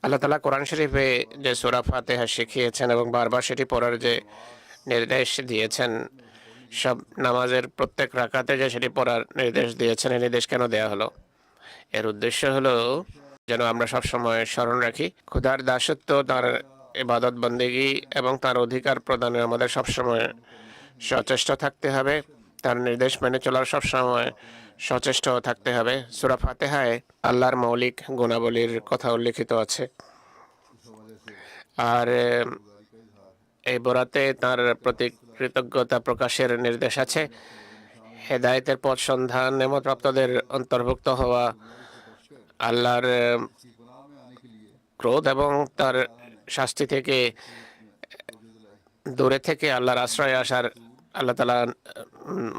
আল্লাহ তাআলা কোরআন শরীফে যে সূরা ফাতিহা শিখিয়েছেন এবং বারবার সেটি পড়ার যে নির্দেশ দিয়েছেন, সব নামাজের প্রত্যেক রাকাতে যে সেটি পড়ার নির্দেশ দিয়েছেন, এই নির্দেশ কেন দেয়া হলো? এর উদ্দেশ্য হলো যেন আমরা সবসময় স্মরণ রাখি খোদার দাসত্ব, তার ইবাদত বন্দেগী এবং তার অধিকার প্রদানে আমাদের সবসময় সচেষ্ট থাকতে হবে। তার নির্দেশ মেনে চলার সবসময় সচেষ্ট থাকতে হবে। সূরা ফাতিহায় আল্লাহর মৌলিক গুণাবলীর কথা উল্লেখিত আছে, আর এই বোরাতে তার প্রতি কৃতজ্ঞতা প্রকাশের নির্দেশ আছে। হেদায়েতের পথ সন্ধান, নেমতপ্রাপ্তদের অন্তর্ভুক্ত হওয়া, আল্লাহর ক্রোধ এবং তার শাস্তি থেকে দূরে থেকে আল্লাহর আশ্রয়ে আসার আল্লাহ তাআলা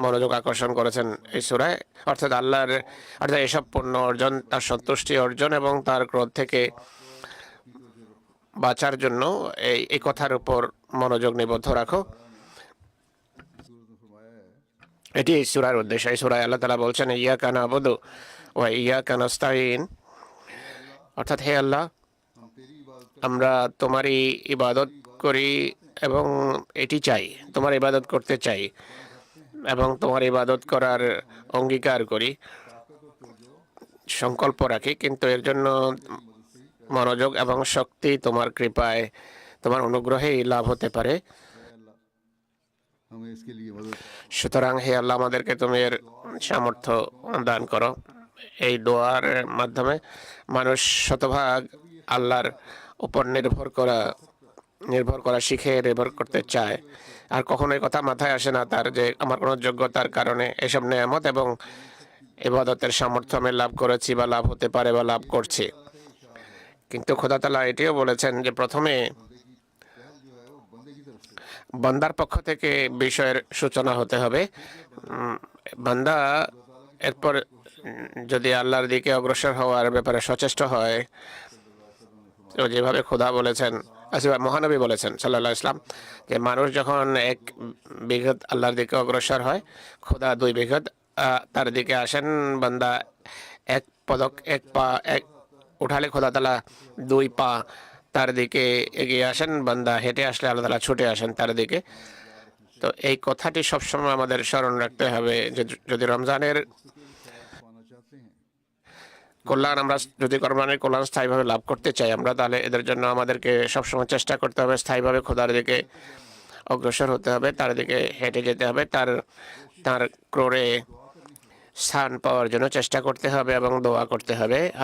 মনোযোগ আকর্ষণ করেছেন এই সূরায়। অর্থাৎ এসব পূর্ণ অর্জন, তার সন্তুষ্টি অর্জন এবং তার ক্রোধ থেকে বাঁচার জন্য এই কথার উপর মনোযোগ নিবদ্ধ রাখো। এটি এই সূরার উদ্দেশ্য। এই সূরায় আল্লাহ তাআলা বলছেন, ইয়াকা না'বুদু ওয়া ইয়াকা নাস্তাঈন, অর্থাৎ হে আল্লাহ, আমরা তোমারই ইবাদত করি এবং এটি চাই, তোমার ইবাদত করতে চাই এবং তোমার ইবাদত করার অঙ্গীকার করি, সংকল্প রাখি, কিন্তু এর জন্য মনোযোগ এবং শক্তি তোমার কৃপায়, তোমার অনুগ্রহেই লাভ হতে পারে। সুতরাং হে আল্লাহ, আমাদেরকে তুমি এর সামর্থ্য দান করো। এই দোয়ার মাধ্যমে মানুষ শতভাগ আল্লাহর উপর নির্ভর করা শিখে, নির্ভর করতে চায়। আর কখনো এই কথা মাথায় আসে না তার যে আমার কোনো যোগ্যতার কারণে এসব নেয়ামত এবং ইবাদতের সামর্থ্য আমি লাভ করেছি বা লাভ হতে পারে বা লাভ করছি। কিন্তু খোদা তাআলা এটিও বলেছেন যে প্রথমে বান্দার পক্ষ থেকে বিষয়ের সূচনা হতে হবে। বান্দা এরপর যদি আল্লাহর দিকে অগ্রসর হওয়ার ব্যাপারে সচেষ্ট হয়, তো যেভাবে খোদা বলেছেন, মহানবী বলেছেন সাল্লাল্লাহু আলাইহি ওয়াসাল্লাম, যে মানুষ যখন এক বিঘত আল্লাহর দিকে অগ্রসর হয়, খোদা 2 বিঘত তার দিকে আসেন। বান্দা এক পদক, এক পা উঠালে খোদা তাআলা 2 পা তার দিকে এগিয়ে আসেন। বান্দা হেঁটে আসলে আল্লাহ তাআলা ছুটে আসেন তার দিকে। তো এই কথাটি সবসময় আমাদের স্মরণ রাখতে হবে যে যদি রমজানের কল্যাণ কোরবানির কল্যাণ স্থায়ীভাবে লাভ করতে চাই আমরা, তাহলে এদের জন্য আমাদেরকে সবসময় চেষ্টা করতে হবে স্থায়ীভাবে খোদার দিকে অগ্রসর হতে হবে, তার দিকে হেঁটে যেতে হবে, তার ক্রোড়ে স্থান পাওয়ার জন্য চেষ্টা করতে হবে এবং দোয়া করতে হবে।